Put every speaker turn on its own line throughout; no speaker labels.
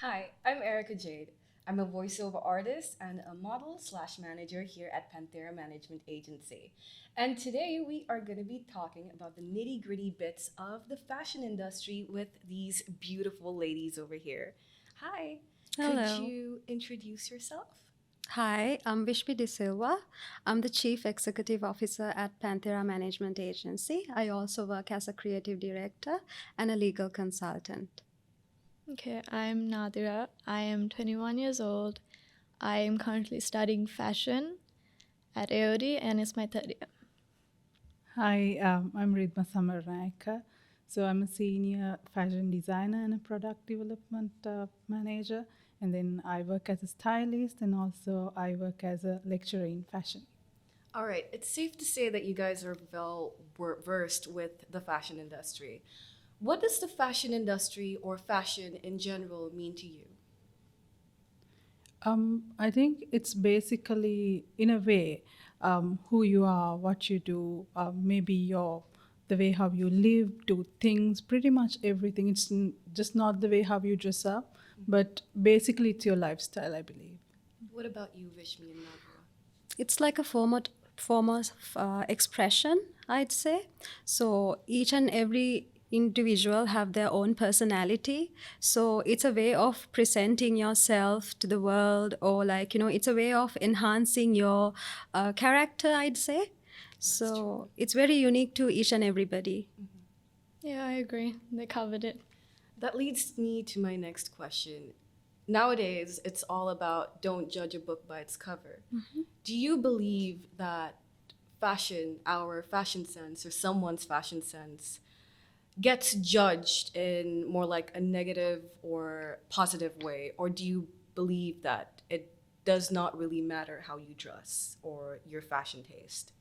Hi, I'm Erica Jade. I'm a voiceover artist and a model slash manager here at Panthera Management Agency. And today we are going to be talking about the nitty gritty bits of the fashion industry with these beautiful ladies over here. Hi, could
Hello.
you introduce yourself?
Hi, I'm Vishpi De Silva. I'm the Chief Executive Officer at Panthera Management Agency. I also work as a creative director and a legal consultant.
Okay, I'm Nadira. I am 21 years old. I am currently studying fashion at AOD and it's my third year.
Hi, I'm Ridma Samarnaika. So I'm a senior fashion designer and a product development manager. And then I work as a stylist and also I work as a lecturer in fashion.
All right, it's safe to say that you guys are well versed with the fashion industry. What does the fashion industry or fashion in general mean to you?
I think it's basically, in a way, who you are, what you do, maybe the way how you live, do things, pretty much everything. It's just not the way how you dress up, but basically it's your lifestyle, I believe.
What about you, Vishmi and Nagara?
It's like a form of expression, I'd say. So each and every individual have their own personality. So it's a way of presenting yourself to the world, or it's a way of enhancing your character, I'd say. So it's very unique to each and everybody.
Yeah, I agree. They covered it.
That leads me to my next question. Nowadays, it's all about don't judge a book by its cover. Do you believe that fashion, our fashion sense, or someone's fashion sense, gets judged in more like a negative or positive way? Or do you believe that it does not really matter how you dress or your fashion taste?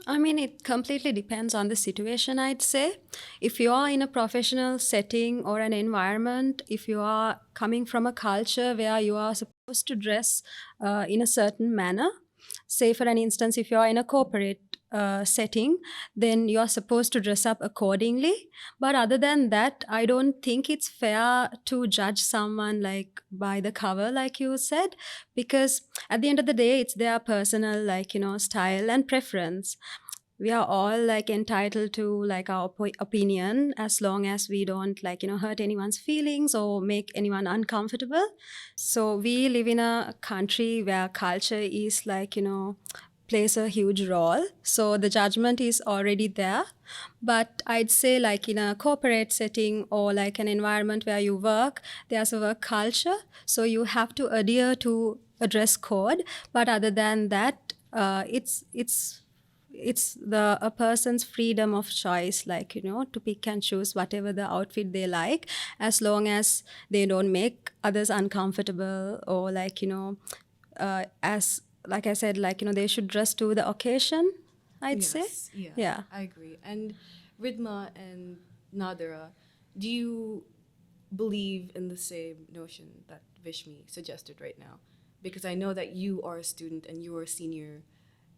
I mean, it completely depends on the situation, I'd say. If you are in a professional setting or an environment, if you are coming from a culture where you are supposed to dress in a certain manner, say for an instance, if you are in a corporate setting, then you are supposed to dress up accordingly. But other than that, I don't think it's fair to judge someone like by the cover, like you said, because at the end of the day, it's their personal, style and preference. We are all like entitled to like our opinion, as long as we don't hurt anyone's feelings or make anyone uncomfortable. So we live in a country where culture is plays a huge role, so the judgment is already there. But I'd say, like in a corporate setting or like an environment where you work, there's a work culture, so you have to adhere to a dress code. But other than that, it's the a person's freedom of choice, to pick and choose whatever the outfit they like, as long as they don't make others uncomfortable, or as like I said, they should dress to the occasion, I'd say.
Yes, yeah,
Yeah.
I agree. And Ridma and Nadira, do you believe in the same notion that Vishmi suggested right now? Because I know that you are a student and you are a senior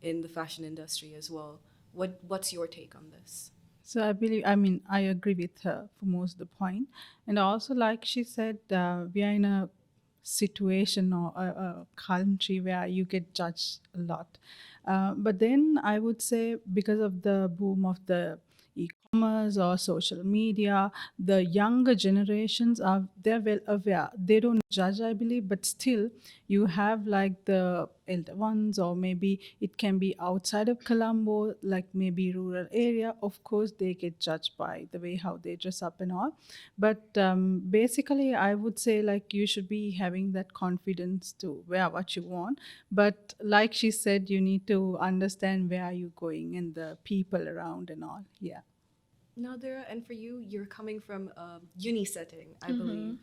in the fashion industry as well. What's your take on this?
So I agree with her for most of the point. And also, like she said, we are in a situation or a country where you get judged a lot. But then I would say, because of the boom of the e-commerce or social media, the younger generations they're well aware. They don't judge, I believe, but still you have like the elder ones, or maybe it can be outside of Colombo, like maybe rural area. Of course, they get judged by the way how they dress up and all. But basically, I would say like you should be having that confidence to wear what you want. But like she said, you need to understand where you're going and the people around and all. Yeah.
Nadira, and for you, you're coming from a uni setting, I believe.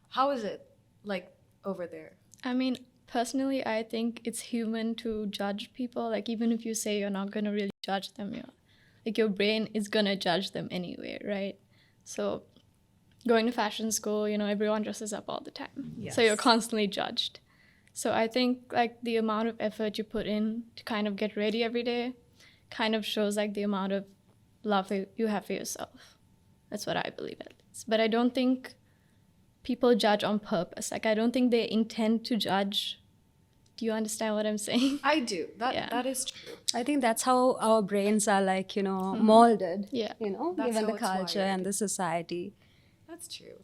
How is it like over there?
I mean, personally, I think it's human to judge people. Like, even if you say you're not going to really judge them, your brain is going to judge them anyway, right? So, going to fashion school, everyone dresses up all the time.
Yes.
So, you're constantly judged. So, I think, like, the amount of effort you put in to kind of get ready every day kind of shows, like, the amount of love that you have for yourself. That's what I believe at least. But I don't think people judge on purpose. Like, I don't think they intend to judge. Do you understand what I'm saying?
I do.
Yeah.
That is true.
I think that's how our brains are like, molded,
Yeah.
That's
given
how
the
it's
culture
wired.
and the society.
That's true.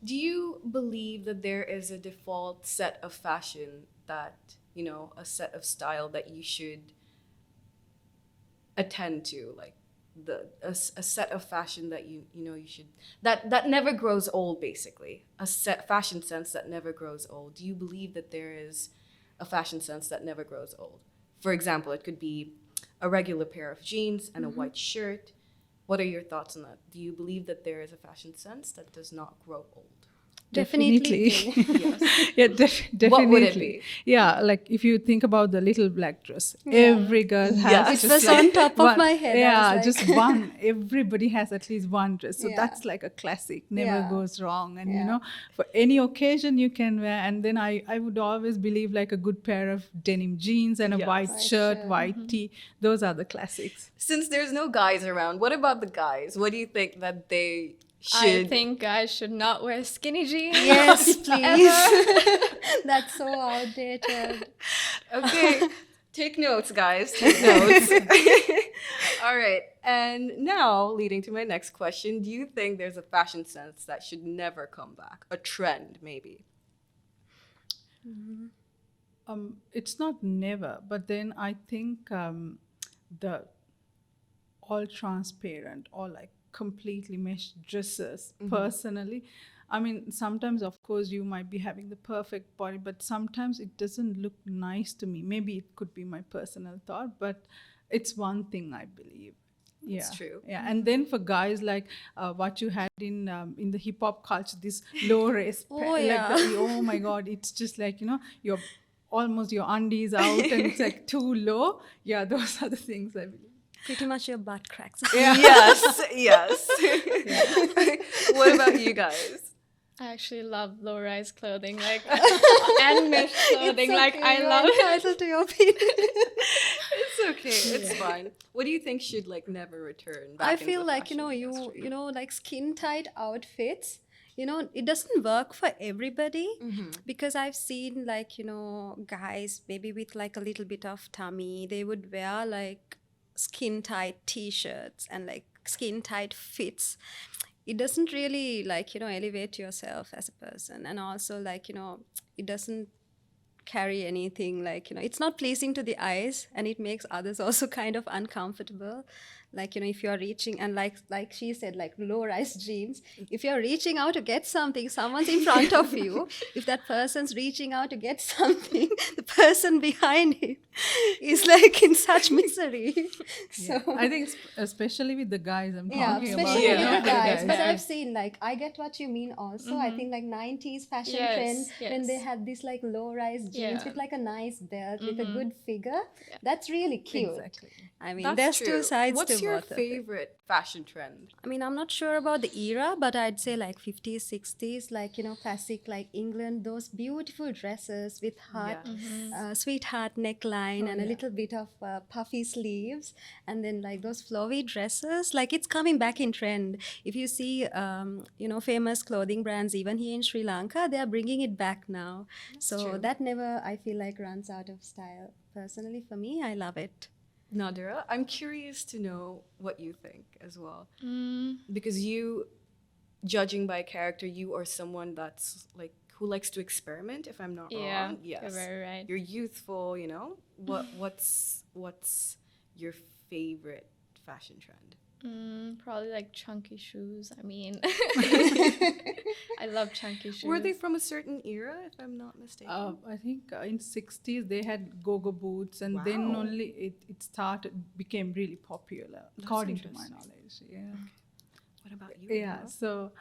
Do you believe that there is a default set of fashion that, a set of style that you should attend to, like a set of fashion that you should that never grows old, basically, a set fashion sense that never grows old? Do you believe that there is a fashion sense that never grows old? For example, it could be a regular pair of jeans and a white shirt. What are your thoughts on that? Do you believe that there is a fashion sense that does not grow old?
Definitely.
Yes.
Yeah, definitely.
What would it be?
Yeah, like if you think about the little black dress, every girl has
Yes.
It
just
was
like
on top of
one-
my head. I
Yeah,
was
just
like-
one. Everybody has at least one dress. So
Yeah.
that's like a classic, never
Yeah.
goes wrong. And
Yeah.
for any occasion you can wear. And then I would always believe like a good pair of denim jeans and a
Yes.
white
White
shirt,
shirt.
white tee. Those are the classics.
Since there's no guys around, what about the guys? What do you think that they
I
should?
think guys should not wear skinny jeans.
Yes, please. That's so outdated.
Okay, take notes, guys. Take notes. All right, and now leading to my next question: do you think there's a fashion sense that should never come back? A trend, maybe?
It's not never, but then I think the all transparent or like completely mesh dresses, personally, I mean, sometimes of course you might be having the perfect body, but sometimes it doesn't look nice to me. Maybe it could be my personal thought, but it's one thing I believe. Yeah,
That's true.
Yeah, and then for guys, like what you had in the hip hop culture, this low rise,
Oh, yeah.
oh my god, it's just like your almost your undies out and it's like too low. Yeah, those are the things I believe.
Pretty much your butt cracks.
Yes, yes. What about you guys?
I actually love low-rise clothing, like and mesh clothing. Like, I love it.
entitled to your opinion.
It's okay. It's fine. What do you think should never return back?
I
into
feel
the
like
fashion industry?
like skin tight outfits, it doesn't work for everybody, because I've seen guys maybe with like a little bit of tummy, they would wear like skin tight t-shirts and like skin tight fits. It doesn't really elevate yourself as a person, and also it doesn't carry anything it's not pleasing to the eyes, and it makes others also kind of uncomfortable. If you're reaching, and like she said, like low-rise jeans, if you're reaching out to get something, someone's in front of you. If that person's reaching out to get something, the person behind him is in such misery. So
I think especially with the guys I'm
yeah,
talking
especially
about.
with
Yeah.
the guys. But
Yeah.
I've seen I get what you mean also. I think 90s fashion
Yes,
trend, when they
yes.
had this low-rise jeans
Yeah.
with a nice belt with a good figure. That's really cute.
Exactly.
I mean,
That's
there's
true.
two sides
What's
to
your
both of it.
favorite fashion trend?
I mean, I'm not sure about the era, but I'd say 50s, 60s, classic England, those beautiful dresses with heart, sweetheart neckline and a little bit of puffy sleeves, and then those flowy dresses. It's coming back in trend. If you see, famous clothing brands, even here in Sri Lanka, they are bringing it back now. So
true.
that never, I feel runs out of style. Personally, for me, I love it.
Nadira, I'm curious to know what you think as well.
Mm,
Because you, judging by character, you are someone that's who likes to experiment, if I'm not
yeah,
wrong. Yes.
you're very right.
You're youthful, What's your favorite fashion trend?
Probably chunky shoes. I mean, I love chunky shoes.
Were they from a certain era, if I'm not mistaken?
I think in 60s they had go-go boots, and then
Wow.
only it became really popular, according to my
interesting.
knowledge. Yeah.
What about you?
Yeah.
Nora?
So,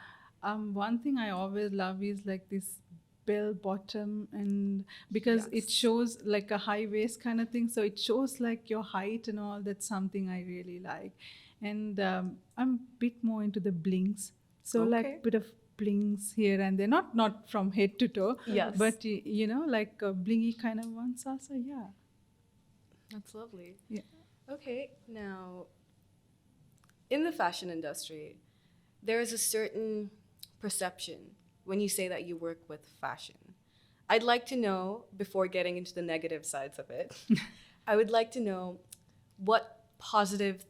one thing I always love is this bell bottom, and because it
Yes.
shows a high waist kind of thing, so it shows your height and all. That's something I really like, and I'm a bit more into the blings. So
Okay.
bit of blings here and there, not from head to toe,
Yes.
but blingy kind of ones also. Yeah.
That's lovely.
Yeah.
Okay, now in the fashion industry, there is a certain perception when you say that you work with fashion, I'd like to know, before getting into the negative sides of it, I would like to know what positive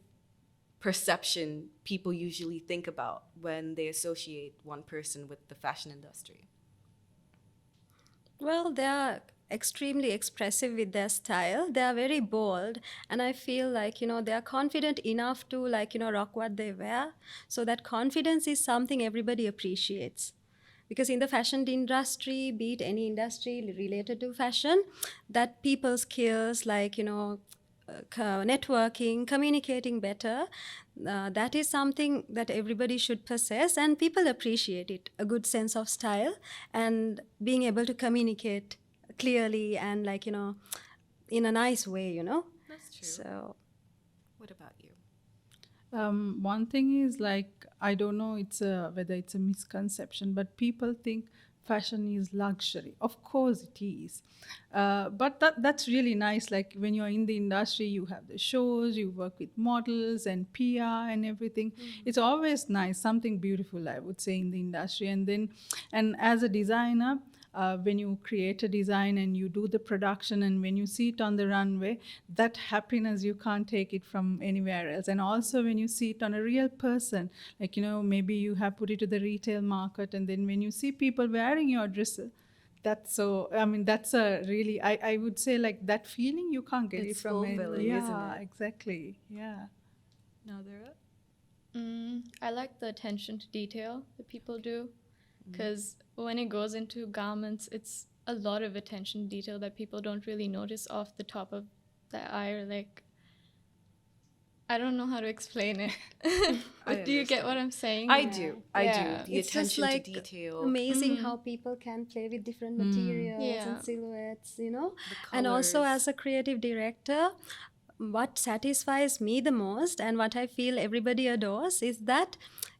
perception people usually think about when they associate one person with the fashion industry.
Well, they are extremely expressive with their style. They are very bold, and I feel like, they are confident enough to, like, rock what they wear. So that confidence is something everybody appreciates. Because in the fashion industry, be it any industry related to fashion, that people skills like, networking, communicating better, that is something that everybody should possess, and people appreciate it. A good sense of style and being able to communicate clearly and, like, in a nice way.
That's true.
So
What about you?
One thing is, like, I don't know whether it's a misconception, but people think fashion is luxury. Of course it is. But that's really nice. Like, when you're in the industry, you have the shows, you work with models and PR and everything. It's always nice, something beautiful, I would say, in the industry. And as a designer, when you create a design and you do the production, and when you see it on the runway, that happiness, you can't take it from anywhere else. And also when you see it on a real person, like, maybe you have put it to the retail market, and then when you see people wearing your dress, that's so, I mean, that's a really, I would say, like, that feeling you can't get
It's
it from
fulfilling,
yeah,
isn't it?
exactly, yeah.
Nadira?
I like the attention to detail that people do, because when it goes into garments, it's a lot of attention to detail that people don't really notice off the top of their eye, or, like, I don't know how to explain it. But do you get what I'm saying?
I do. I
Yeah.
do. The
it's just
attention
like
to detail.
amazing how people can play with different materials
Yeah.
and silhouettes.
The
And also,
colours.
as a creative director, what satisfies me the most and what I feel everybody adores is that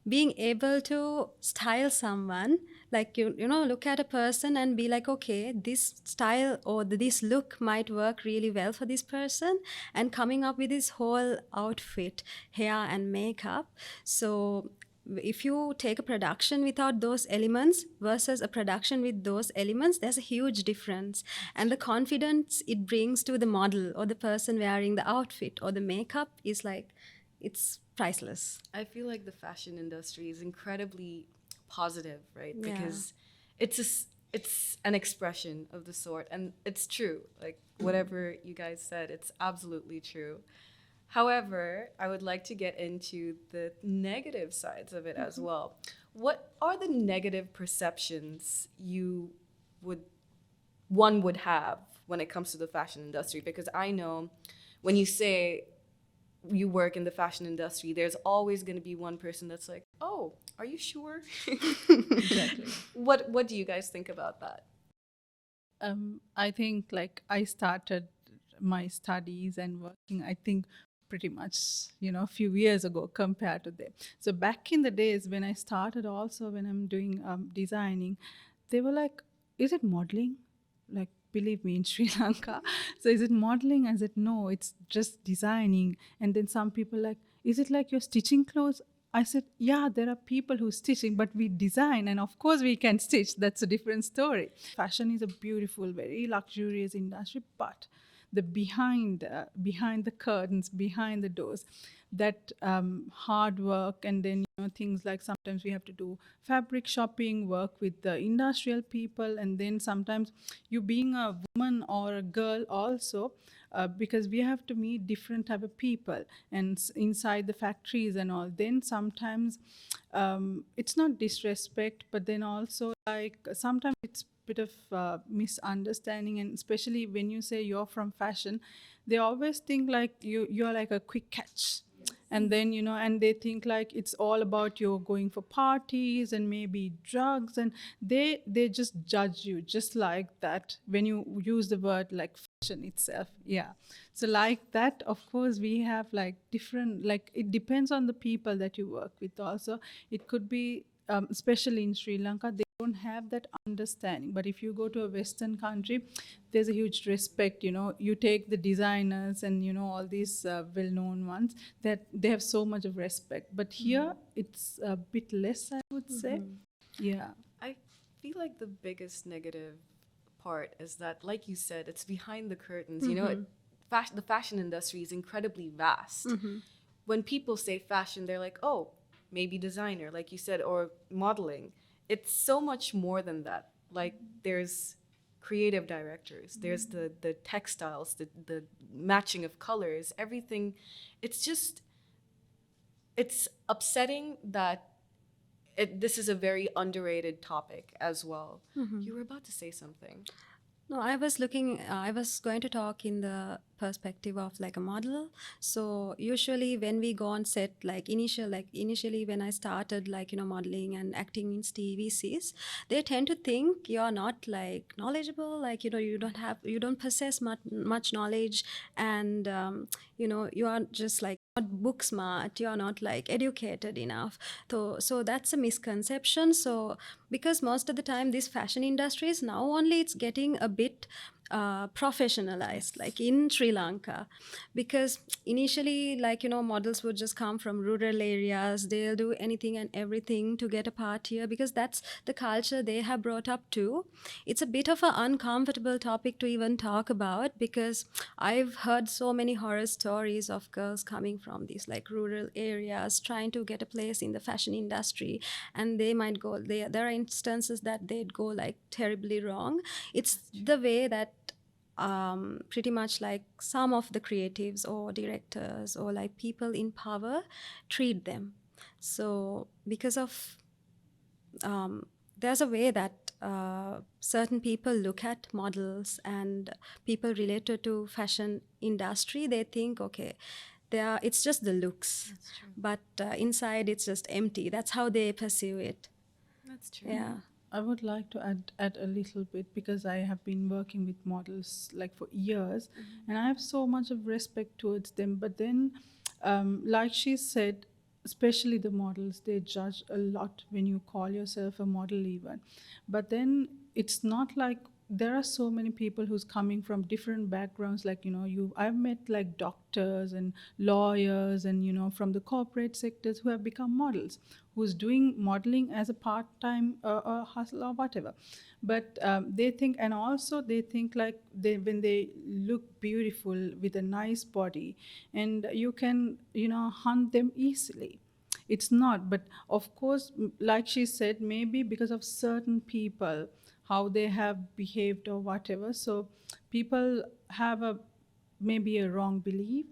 being able to style someone, like, look at a person and be like, okay, this style or this look might work really well for this person, and coming up with this whole outfit, hair and makeup. So if you take a production without those elements versus a production with those elements, there's a huge difference. And the confidence it brings to the model or the person wearing the outfit or the makeup is like, it's priceless.
I feel like the fashion industry is incredibly positive, right?
Yeah.
Because it's an expression of the sort, and it's true. Like, whatever you guys said, it's absolutely true. However, I would like to get into the negative sides of it as well. What are the negative perceptions one would have when it comes to the fashion industry? Because I know when you say you work in the fashion industry, there's always going to be one person that's like, "Oh, are you sure?"
Exactly.
What do you guys think about that?
I think, like, I started my studies and working, I think, pretty much, a few years ago compared to them. So back in the days when I started, also when I'm doing designing, they were like, "Is it modeling?" Like, believe me, in Sri Lanka. So, is it modeling? I said, no, it's just designing. And then some people like, is it like you're stitching clothes? I said, yeah, there are people who stitching, but we design, and of course we can stitch. That's a different story. Fashion is a beautiful, very luxurious industry, but the behind the curtains, behind the doors, that hard work, and then things like sometimes we have to do fabric shopping, work with the industrial people, and then sometimes you being a woman or a girl also, because we have to meet different type of people and inside the factories and all. Then sometimes it's not disrespect, but then also, like, sometimes it's bit of misunderstanding. And especially when you say you're from fashion, they always think like you're like a quick catch. And then and they think like it's all about you going for parties and maybe drugs, and they just judge you just like that when you use the word like fashion itself. Yeah. So like that, of course, we have like different, like, it depends on the people that you work with also. It could be especially in Sri Lanka, they don't have that understanding. But if you go to a Western country, there's a huge respect. You take the designers and all these well-known ones, that they have so much of respect. But here it's a bit less, I would say. Yeah.
I feel like the biggest negative part is that, like you said, it's behind the curtains. You know, the fashion industry is incredibly vast. When people say fashion, they're like, oh, maybe designer, like you said, or modeling. It's so much more than that. Like, there's creative directors, there's the textiles, the matching of colors, everything. It's upsetting that this is a very underrated topic as well. You were about to say something.
No, I was going to talk in the perspective of like a model. So usually when we go on set, like initially when I started like, modeling and acting in TVCs, they tend to think you're not like knowledgeable, like, you don't possess much knowledge, and, you are just like not book smart, you're not like educated enough. So that's a misconception. So because most of the time this fashion industry is now only it's getting a bit professionalized, like in Sri Lanka, because initially, like, models would just come from rural areas, they'll do anything and everything to get a part here because that's the culture they have brought up to. It's a bit of an uncomfortable topic to even talk about because I've heard so many horror stories of girls coming from these like rural areas trying to get a place in the fashion industry, and they might go there are instances that they'd go like terribly wrong. It's the way that pretty much like some of the creatives or directors or like people in power treat them. So because of there's a way that certain people look at models and people related to fashion industry, they think, okay, it's just the looks, but inside it's just empty. That's how they perceive it.
That's true.
Yeah.
I would like to add a little bit because I have been working with models like for years, and I have so much of respect towards them. But then, like she said, especially the models, they judge a lot when you call yourself a model even. But then it's not like there are so many people who's coming from different backgrounds, like, I've met like doctors and lawyers and, from the corporate sectors who have become models, who's doing modeling as a part-time hustle or whatever. But they think, and also they think like when they look beautiful with a nice body, and you can, hunt them easily. It's not, but of course, like she said, maybe because of certain people, how they have behaved or whatever, so people have maybe a wrong belief,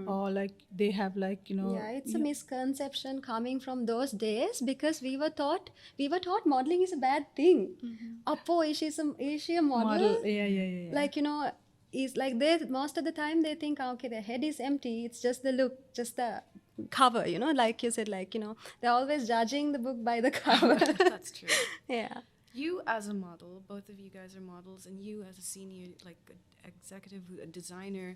or like they have like,
Yeah, it's a misconception coming from those days because we were taught modeling is a bad thing. Appo, is she a model?
Yeah.
Like, is like they most of the time they think, okay, their head is empty, it's just the look, just the cover, like you said, like, they're always judging the book by the cover.
That's true.
Yeah.
You as a model, both of you guys are models, and you as a senior, like executive, a designer,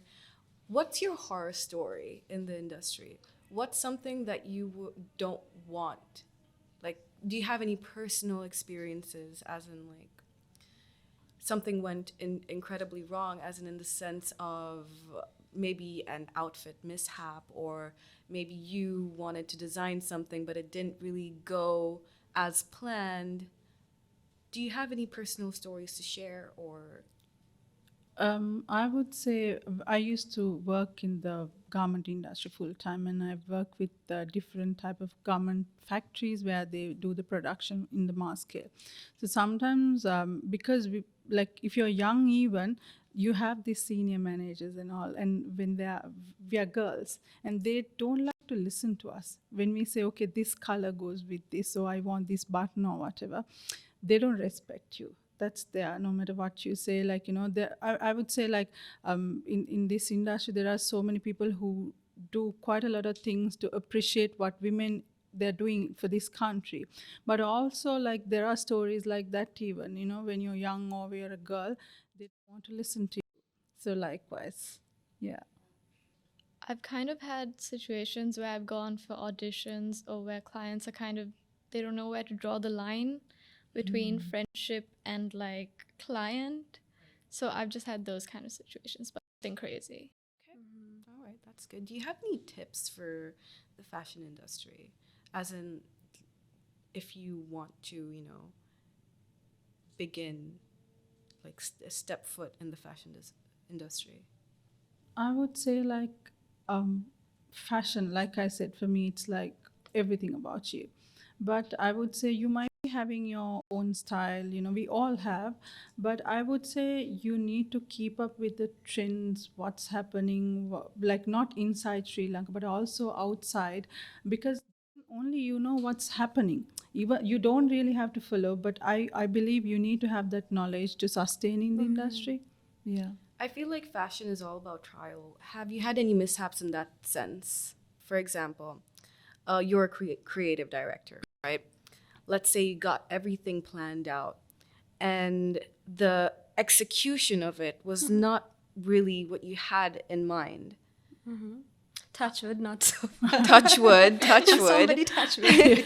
what's your horror story in the industry? What's something that you don't want? Like, do you have any personal experiences, as in like something went incredibly wrong, as in the sense of maybe an outfit mishap, or maybe you wanted to design something but it didn't really go as planned? Do you have any personal stories to share, or?
I would say I used to work in the garment industry full time, and I've worked with different type of garment factories where they do the production in the mass scale. So sometimes, because like if you're young, even you have these senior managers and all, and when we are girls, and they don't like to listen to us when we say, okay, this color goes with this, so I want this button or whatever. They don't respect you. That's there, no matter what you say. Like, I would say, like, in this industry there are so many people who do quite a lot of things to appreciate what women they're doing for this country. But also, like, there are stories like that, even, when you're young or you're a girl, they don't want to listen to you. So likewise, yeah.
I've kind of had situations where I've gone for auditions or where clients are kind of, they don't know where to draw the line between friendship and like client. So I've just had those kind of situations, but nothing crazy.
Okay. All right, that's good. Do you have any tips for the fashion industry? As in, if you want to, begin, like step foot in the fashion industry?
I would say like fashion, like I said, for me, it's like everything about you. But I would say you might be having your own style, we all have. But I would say you need to keep up with the trends, what's happening, like not inside Sri Lanka, but also outside, because only you know what's happening. Even you don't really have to follow, but I believe you need to have that knowledge to sustain in the industry. Yeah.
I feel like fashion is all about trial. Have you had any mishaps in that sense? For example, you're a creative director, right? Let's say you got everything planned out and the execution of it was not really what you had in mind.
Touch wood, not so.
Touch wood, touch wood.
Somebody touch wood.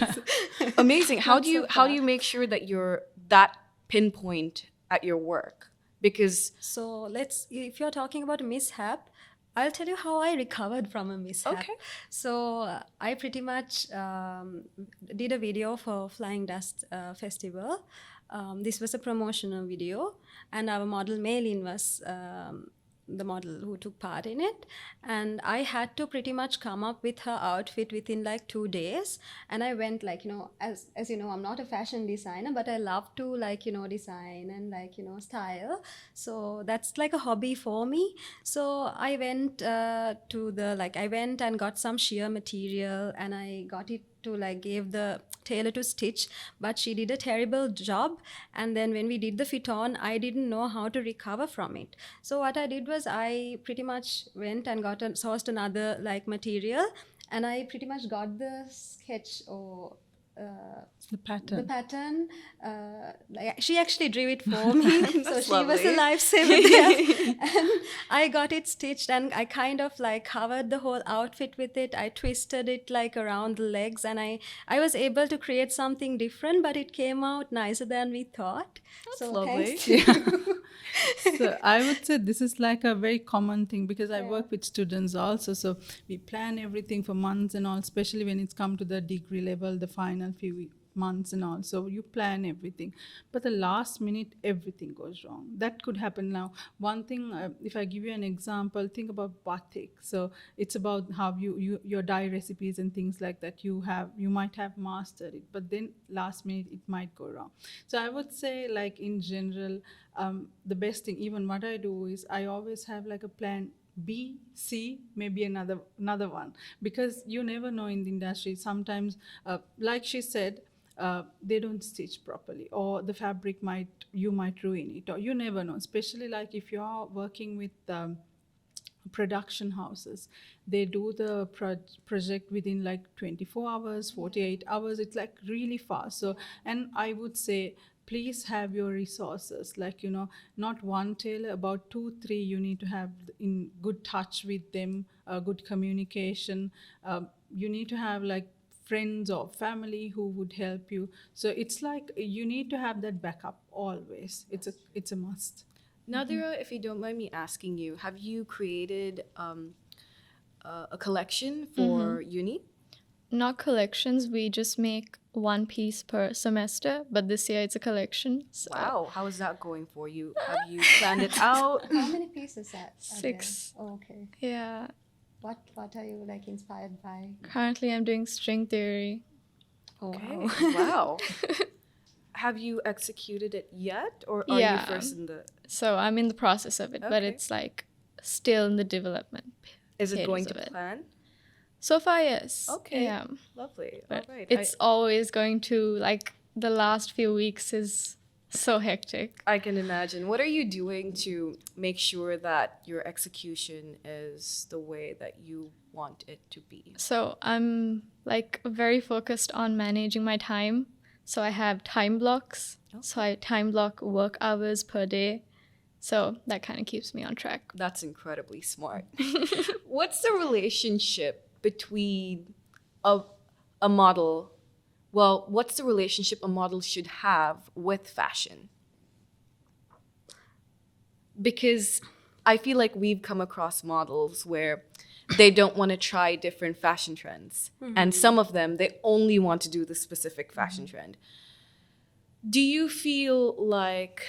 Amazing. How
Not
do you
so
how do
far.
you make sure that you're that pinpoint at your work? Because
So if you're talking about a mishap, I'll tell you how I recovered from a mishap.
Okay.
So I pretty much did a video for Flying Dust Festival. This was a promotional video, and our model Maylin was the model who took part in it, and I had to pretty much come up with her outfit within like 2 days. And I went like, as you know, I'm not a fashion designer, but I love to like, design and like, style. So that's like a hobby for me. So I went I went and got some sheer material, and I got it to like gave the tailor to stitch, but she did a terrible job. And then when we did the fit on, I didn't know how to recover from it. So what I did was I pretty much went and sourced another like material, and I pretty much got the sketch or
The pattern.
the pattern. She actually drew it for me, so
That's
she was a
lovely.
lifesaver there. And I got it stitched, and I kind of like covered the whole outfit with it. I twisted it like around the legs, and I was able to create something different, but it came out nicer than we thought.
That's
Thanks
lovely.
to you.
So I would say this is like a very common thing, because I work with students also. So we plan everything for months and all, especially when it's come to the degree level, the final few months and all. So you plan everything, but the last minute everything goes wrong. That could happen. Now, one thing, if I give you an example, think about batik. So it's about how your dye recipes and things like that you might have mastered it, but then last minute it might go wrong. So I would say, like in general, the best thing, even what I do is I always have like a plan B, C, maybe another one, because you never know in the industry. Sometimes, like she said, they don't stitch properly, or the fabric you might ruin it, or you never know. Especially like if you are working with production houses, they do the project within like 24 hours, 48 hours. It's like really fast. So, and I would say, please have your resources, like not one tailor, about 2-3 you need to have in good touch with them, good communication. You need to have like friends or family who would help you. So it's like you need to have that backup always. It's a must.
Nadira, if you don't mind me asking you, have you created a collection for uni?
Not collections, we just make one piece per semester, but this year it's a collection. So
Wow, how is that going for you? Have you planned it out?
How many pieces are
6.
there? Oh, okay.
Yeah.
What are you like inspired by?
Currently I'm doing string theory.
Oh,
Okay,
wow.
wow. Have you executed it yet, or are you
Yeah.
first in the?
So I'm in the process of it, but
Okay.
it's like still in the development.
Is it
Stages
going
of
to
it.
plan?
So far, yes.
Okay.
Yeah.
Lovely.
But
All right.
it's always going to, like, the last few weeks is so hectic.
I can imagine. What are you doing to make sure that your execution is the way that you want it to be?
So I'm like very focused on managing my time. So I have time blocks. So I time block work hours per day. So that kind of keeps me on track.
That's incredibly smart. What's the relationship between a model? Well, what's the relationship a model should have with fashion? Because I feel like we've come across models where they don't want to try different fashion trends. And some of them, they only want to do the specific fashion trend. do you feel like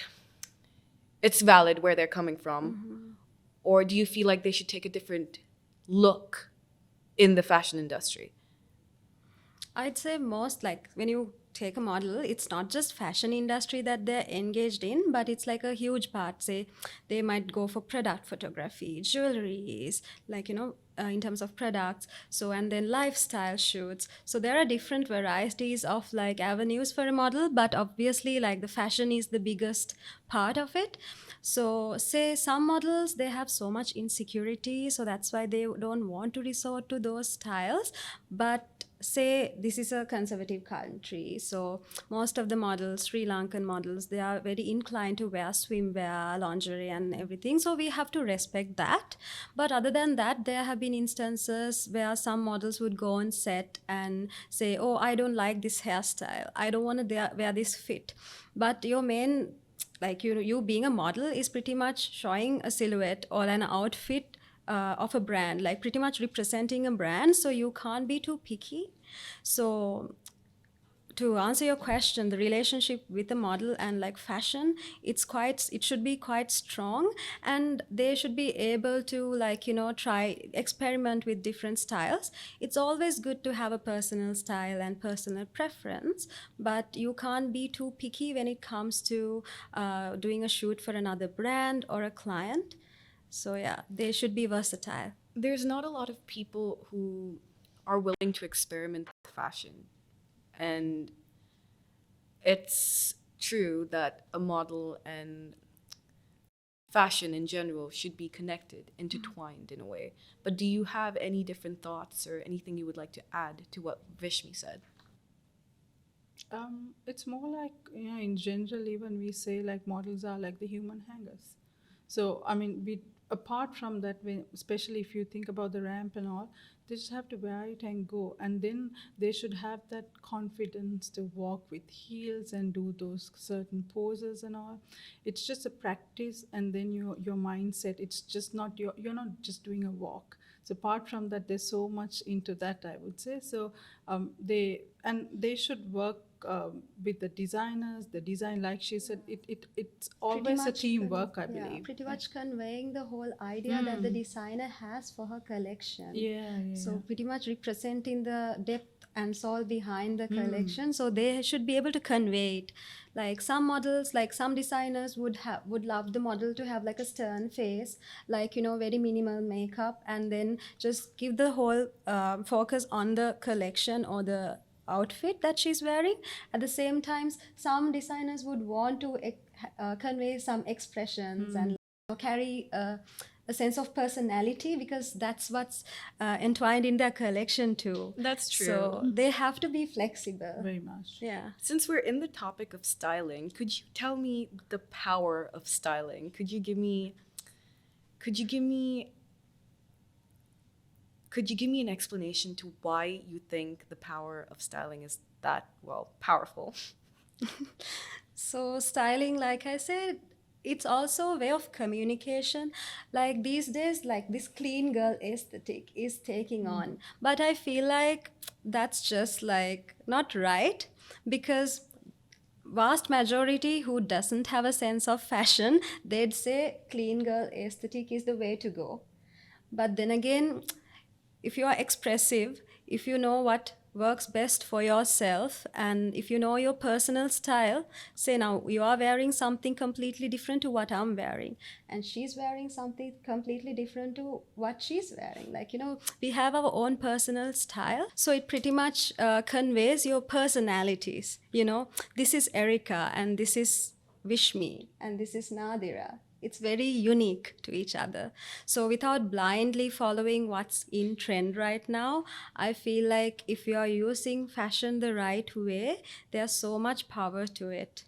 it's valid where they're coming from? Or do you feel like they should take a different look in the fashion industry?
I'd say most, like when you take a model, it's not just fashion industry that they're engaged in, but it's like a huge part. Say they might go for product photography, jewelries, like in terms of products. So and then lifestyle shoots. So there are different varieties of like avenues for a model, but obviously like the fashion is the biggest part of it. So say some models, they have so much insecurity, so that's why they don't want to resort to those styles. But say this is a conservative country, so most of the models, Sri Lankan models, they are very inclined to wear swimwear, lingerie and everything, so we have to respect that. But other than that, there have been instances where some models would go on set and say, oh, I don't like this hairstyle, I don't want to wear this fit. But your main, like you being a model is pretty much showing a silhouette or an outfit of a brand, like pretty much representing a brand, so you can't be too picky. So to answer your question, the relationship with the model and like fashion, it should be quite strong, and they should be able to like try experiment with different styles. It's always good to have a personal style and personal preference, but you can't be too picky when it comes to doing a shoot for another brand or a client. So yeah, they should be versatile.
There's not a lot of people who are willing to experiment with fashion. And it's true that a model and fashion in general should be connected, intertwined in a way. But do you have any different thoughts or anything you would like to add to what Vishmi said?
It's more like, in general, even we say like models are like the human hangers. So, I mean, apart from that, especially if you think about the ramp and all, they just have to wear it and go. And then they should have that confidence to walk with heels and do those certain poses and all. It's just a practice, and then your mindset. It's just not you're not just doing a walk. So apart from that, there's so much into that, I would say. So they should work with the designers, the design, like she said, it's always a teamwork, I
yeah,
believe.
pretty much conveying the whole idea that the designer has for her collection.
Yeah.
So pretty much representing the depth and soul behind the collection. So they should be able to convey it. Like some models, like some designers would love the model to have like a stern face, like very minimal makeup, and then just give the whole focus on the collection or the outfit that she's wearing. At the same time, some designers would want to convey some expressions and carry a sense of personality, because that's what's entwined in their collection too.
That's true.
So they have to be flexible.
Very much.
Yeah.
Since we're in the topic of styling, could you tell me the power of styling? Could you give me an explanation to why you think the power of styling is that, well, powerful?
So styling, like I said, it's also a way of communication. Like these days, like this clean girl aesthetic is taking on. But I feel like that's just like not right, because vast majority who doesn't have a sense of fashion, they'd say clean girl aesthetic is the way to go. But then again, if you are expressive, if you know what works best for yourself, and if you know your personal style, say now you are wearing something completely different to what I'm wearing, and she's wearing something completely different to what she's wearing. Like, we have our own personal style. So it pretty much conveys your personalities. This is Erica, and this is Vishmi, and this is Nadira. It's very unique to each other. So without blindly following what's in trend right now, I feel like if you are using fashion the right way, there's so much power to it.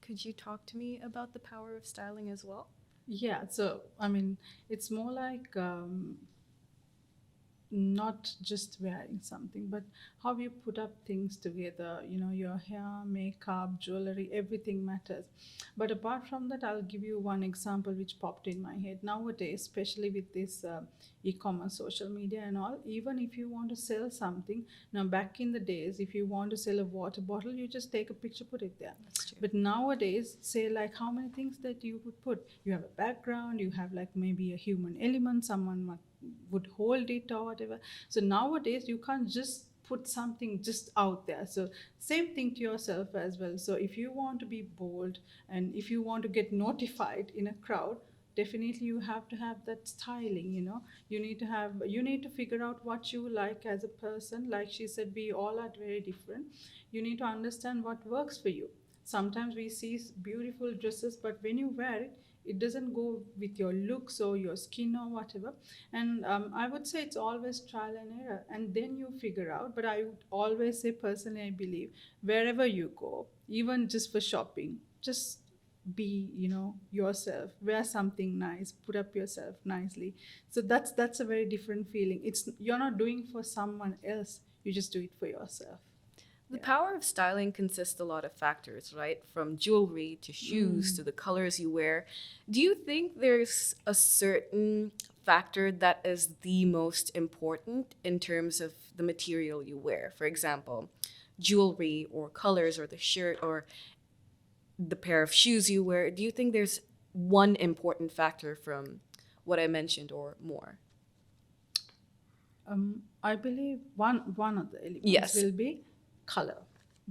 Could you talk to me about the power of styling as well?
Yeah, so I mean, it's more like not just wearing something, but how you put up things together. Your hair, makeup, jewelry, everything matters. But apart from that, I'll give you one example which popped in my head. Nowadays, especially with this e-commerce, social media and all, even if you want to sell something, now back in the days, if you want to sell a water bottle, you just take a picture, put it there.
That's true.
But nowadays, say like how many things that you would put. You have a background, you have like maybe a human element, someone would hold it or whatever. So nowadays you can't just put something just out there. So same thing to yourself as well. So if you want to be bold and if you want to get notified in a crowd, definitely you have to have that styling. You need to figure out what you like as a person. Like she said, we all are very different. You need to understand what works for you. Sometimes we see beautiful dresses, but when you wear it, it doesn't go with your looks or your skin or whatever. And I would say it's always trial and error, and then you figure out. But I would always say, personally, I believe wherever you go, even just for shopping, just be yourself, wear something nice, put up yourself nicely. So that's a very different feeling. You're not doing for someone else, you just do it for yourself.
The power of styling consists a lot of factors, right? From jewelry to shoes to the colors you wear. Do you think there's a certain factor that is the most important in terms of the material you wear? For example, jewelry or colors or the shirt or the pair of shoes you wear. Do you think there's one important factor from what I mentioned or more?
I believe one of the elements
Yes.
will be color,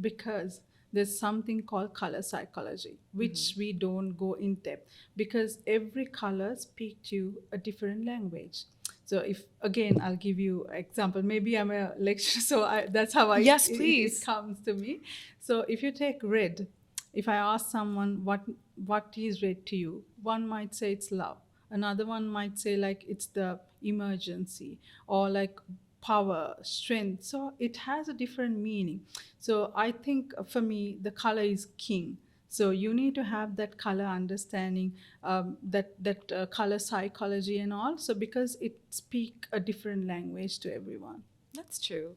because there's something called color psychology, which we don't go in depth, because every color speaks to you a different language. So if again I'll give you an example, maybe I'm a lecturer, so that's how
Yes,
it
please.
comes to me. So if you take red, if I ask someone what is red to you, one might say it's love, another one might say like it's the emergency, or like power, strength. So it has a different meaning. So I think for me, the color is king. So you need to have that color understanding, that color psychology and all. So because it speak a different language to everyone.
That's true.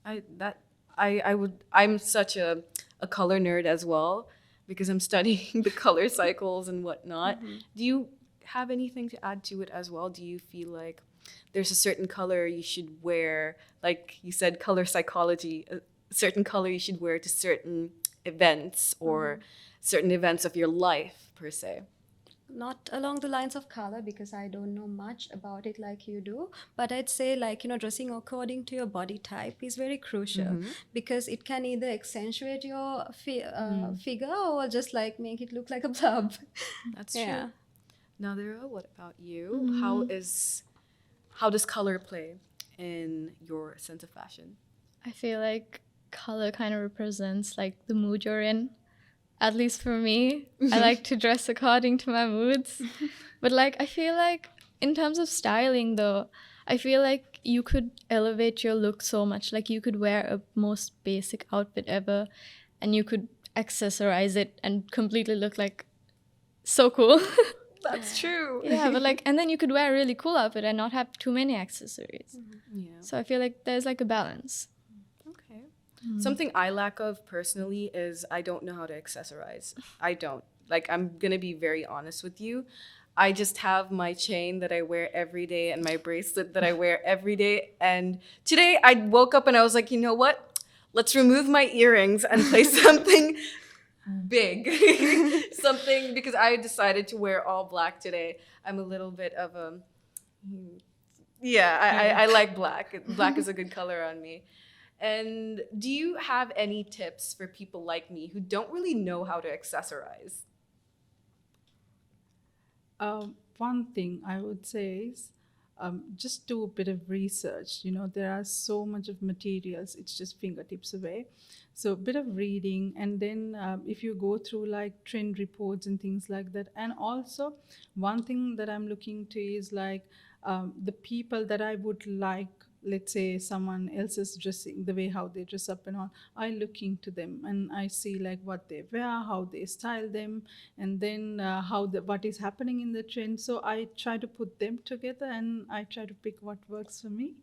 I'm such a color nerd as well because I'm studying the color cycles and whatnot. Do you have anything to add to it as well? Do you feel like there's a certain color you should wear, like you said, color psychology, a certain color you should wear to certain events or certain events of your life per se?
Not along the lines of color, because I don't know much about it like you do, but I'd say like dressing according to your body type is very crucial, because it can either accentuate your figure or just like make it look like a blob.
That's
Yeah.
true. Nadira, what about you? How does color play in your sense of fashion?
I feel like color kind of represents like the mood you're in. At least for me, I like to dress according to my moods. But like I feel like in terms of styling though, I feel like you could elevate your look so much. Like you could wear a most basic outfit ever and you could accessorize it and completely look like so cool.
That's true.
Yeah, but like, and then you could wear a really cool outfit and not have too many accessories.
Yeah.
So I feel like there's like a balance.
Okay. Something I lack of personally is I don't know how to accessorize. I don't. Like, I'm going to be very honest with you. I just have my chain that I wear every day and my bracelet that I wear every day. And today I woke up and I was like, you know what? Let's remove my earrings and play something big. Something, because I decided to wear all black today. I'm a little bit of a... Yeah, I like black. Black is a good color on me. And do you have any tips for people like me who don't really know how to accessorize?
One thing I would say is just do a bit of research. There are so much of materials, it's just fingertips away. So a bit of reading, and then if you go through like trend reports and things like that. And also one thing that I'm looking to is like the people that I would like let's say someone else is dressing, the way how they dress up and all, I look into them and I see like what they wear, how they style them, and then what is happening in the trend. So I try to put them together and I try to pick what works for me.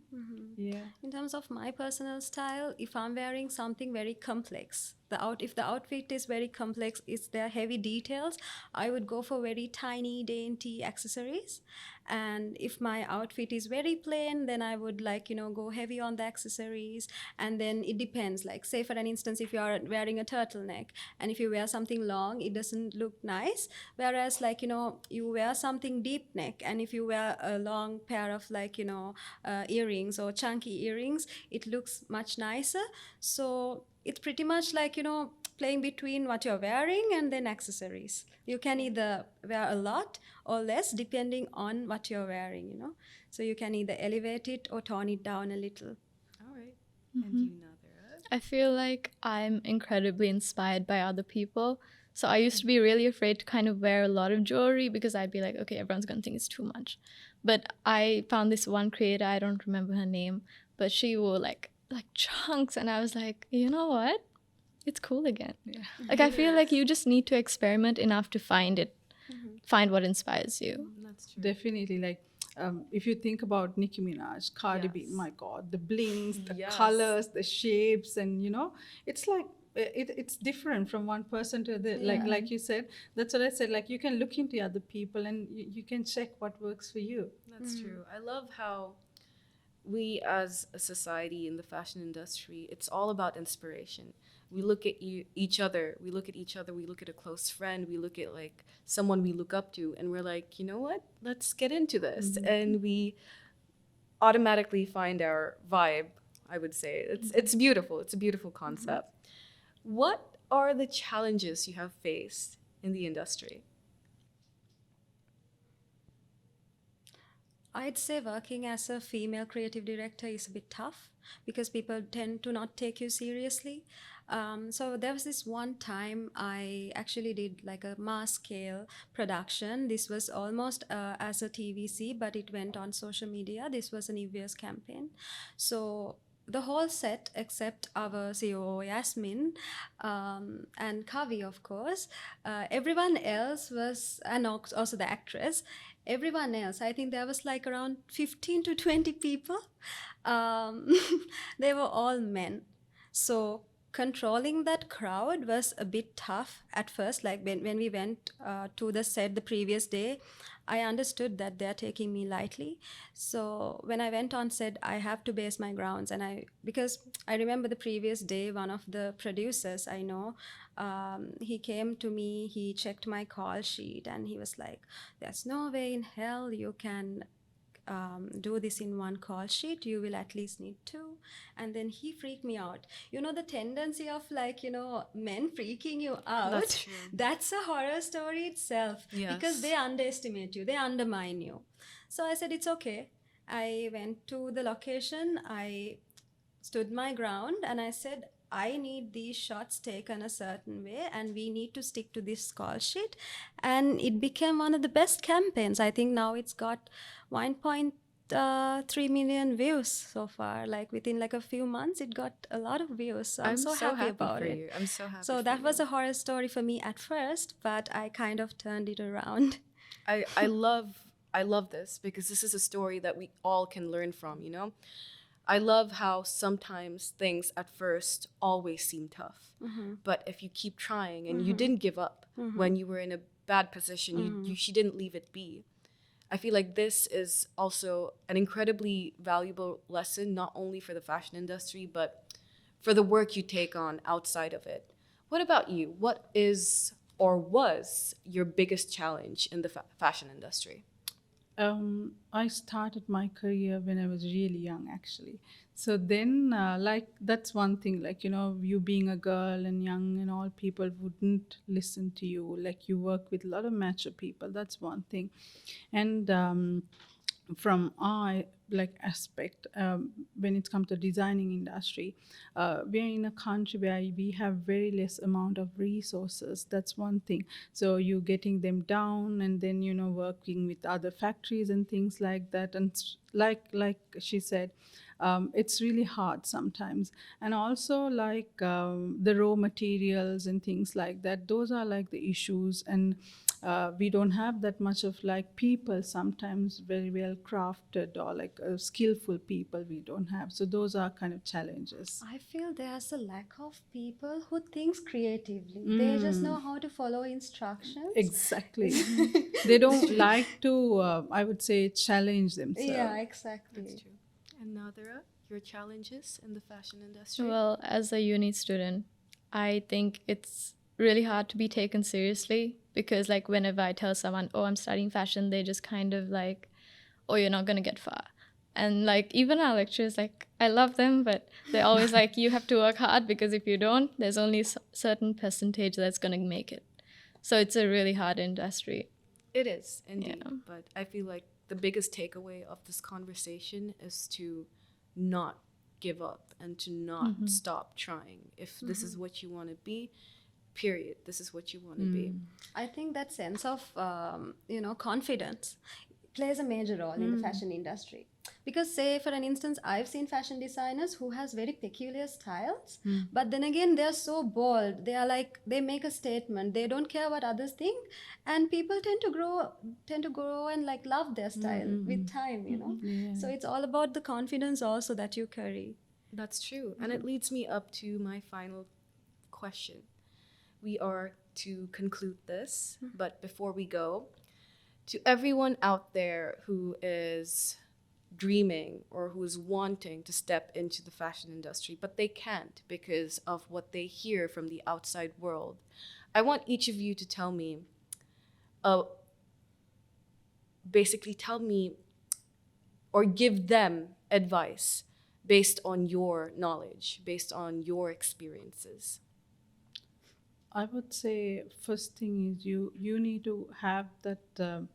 Yeah.
In terms of my personal style, if I'm wearing something very complex, if the outfit is very complex, is there heavy details, I would go for very tiny, dainty accessories. And if my outfit is very plain, then I would like, go heavy on the accessories. And then it depends. Like, say for an instance, if you are wearing a turtleneck and if you wear something long, it doesn't look nice. Whereas, like, you wear something deep neck, and if you wear a long pair of like, earrings or chunky earrings, it looks much nicer. So it's pretty much like, playing between what you're wearing and then accessories. You can either wear a lot or less depending on what you're wearing. So you can either elevate it or tone it down a little.
All right. And you, Nadira?
I feel like I'm incredibly inspired by other people. So I used to be really afraid to kind of wear a lot of jewelry because I'd be like, okay, everyone's going to think it's too much. But I found this one creator, I don't remember her name, but she wore like chunks, and I was like, you know what? It's cool again.
Yeah.
Like, I feel like you just need to experiment enough to find what inspires you.
That's true.
Definitely. Like, if you think about Nicki Minaj, Cardi B,
Yes.
my God, the blings, the
Yes.
colors, the shapes, and it's like it's different from one person to the like you said. That's what I said. Like, you can look into other people and you can check what works for you.
That's true. I love how we as a society in the fashion industry, it's all about inspiration. We look at each other, we look at a close friend, we look at like someone we look up to, and we're like, you know what? Let's get into this. And we automatically find our vibe, I would say. It's beautiful. It's a beautiful concept. What are the challenges you have faced in the industry?
I'd say working as a female creative director is a bit tough because people tend to not take you seriously. So there was this one time I actually did like a mass scale production. This was almost as a TVC, but it went on social media. This was an EVS campaign. So the whole set, except our COO Yasmin and Kavi, of course, everyone else was, and also the actress, everyone else, I think there was like around 15 to 20 people. They were all men. So controlling that crowd was a bit tough at first. Like when we went to the set the previous day, I understood that they're taking me lightly. So when I went on set, I have to base my grounds. And because I remember the previous day, one of the producers I know, he came to me, he checked my call sheet, and he was like, there's no way in hell you can do this in one call sheet. You will at least need two. And then he freaked me out. The tendency of like, men freaking you out.
That's true.
That's a horror story itself.
Yes.
Because they underestimate you, they undermine you. So I said, it's okay. I went to the location, I stood my ground, and I said, I need these shots taken a certain way, and we need to stick to this call sheet. And it became one of the best campaigns. I think now it's got 1.3 million views so far. Like within like a few months, it got a lot of views. So I'm so happy about
for
it.
you. I'm so happy.
So that was a horror story for me at first, but I kind of turned it around.
I love this because this is a story that we all can learn from, I love how sometimes things at first always seem tough. But if you keep trying and you didn't give up when you were in a bad position, she didn't leave it be. I feel like this is also an incredibly valuable lesson, not only for the fashion industry, but for the work you take on outside of it. What about you? What is or was your biggest challenge in the fashion industry?
I started my career when I was really young, actually. So then, like, that's one thing, like, you being a girl and young and all, people wouldn't listen to you. Like, you work with a lot of mature people. That's one thing. And from our like aspect, when it comes to designing industry, we are in a country where we have very less amount of resources. That's one thing. So you getting them down and then working with other factories and things like that, and like she said, it's really hard sometimes. And also like the raw materials and things like that, those are like the issues. And we don't have that much of like people sometimes very well crafted or like skillful people we don't have. So those are kind of challenges.
I feel there's a lack of people who thinks creatively. They just know how to follow instructions.
Exactly. They don't like to, I would say, challenge themselves.
Yeah, exactly.
That's true. And Nadira, your challenges in the fashion industry?
Well, as a uni student, I think it's really hard to be taken seriously because, like, whenever I tell someone, oh, I'm studying fashion, they just kind of like, oh, you're not going to get far. And, like, even our lecturers, like, I love them, but they're always like, you have to work hard because if you don't, there's only a certain percentage that's going to make it. So it's a really hard industry.
It is, indeed.
Yeah.
But I feel like the biggest takeaway of this conversation is to not give up and to not stop trying. If this is what you want to be, period, this is what you want to be.
I think that sense of confidence plays a major role in the fashion industry. Because say for an instance, I've seen fashion designers who has very peculiar styles, but then again they're so bold. They are like, they make a statement. They don't care what others think, and people tend to grow and like love their style with time, So it's all about the confidence also that you carry.
That's true. And it leads me up to my final question. We are to conclude this, but before we go, to everyone out there who is dreaming or who is wanting to step into the fashion industry, but they can't because of what they hear from the outside world, I want each of you to tell me, basically tell me or give them advice based on your knowledge, based on your experiences.
I would say first thing is you need to have that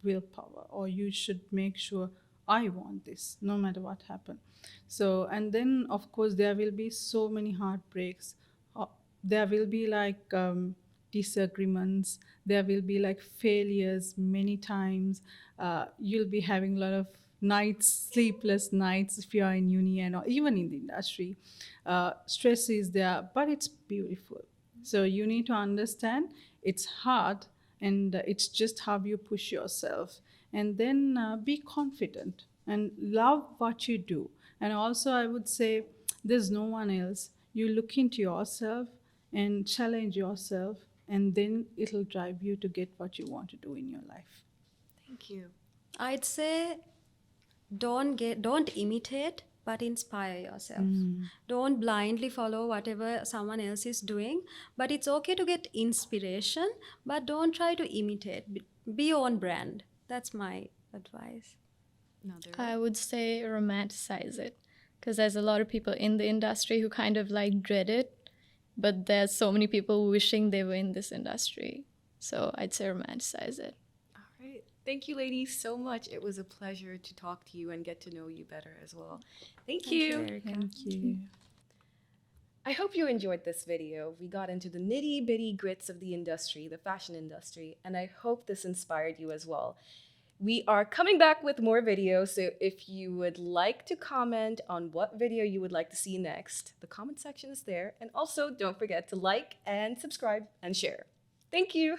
willpower, or you should make sure I want this no matter what happens. So, and then of course there will be so many heartbreaks. There will be like disagreements. There will be like failures many times. You'll be having a lot of nights, sleepless nights if you are in uni and or even in the industry. Stress is there, but it's beautiful. So you need to understand it's hard, and it's just how you push yourself. And then be confident and love what you do. And also, I would say there's no one else. You look into yourself and challenge yourself, and then it'll drive you to get what you want to do in your life.
Thank you.
I'd say don't imitate, but inspire yourself. Don't blindly follow whatever someone else is doing, but it's okay to get inspiration, but don't try to imitate. Be your own brand. That's my advice.
Nadira?
I would say romanticize it because there's a lot of people in the industry who kind of like dread it, but there's so many people wishing they were in this industry. So I'd say romanticize it.
All right. Thank you, ladies, so much. It was a pleasure to talk to you and get to know you better as well. Thank you.
Erica.
Thank you.
I hope you enjoyed this video. We got into the nitty-bitty grits of the industry, the fashion industry, and I hope this inspired you as well. We are coming back with more videos, so if you would like to comment on what video you would like to see next, the comment section is there. And also, don't forget to like and subscribe and share. Thank you.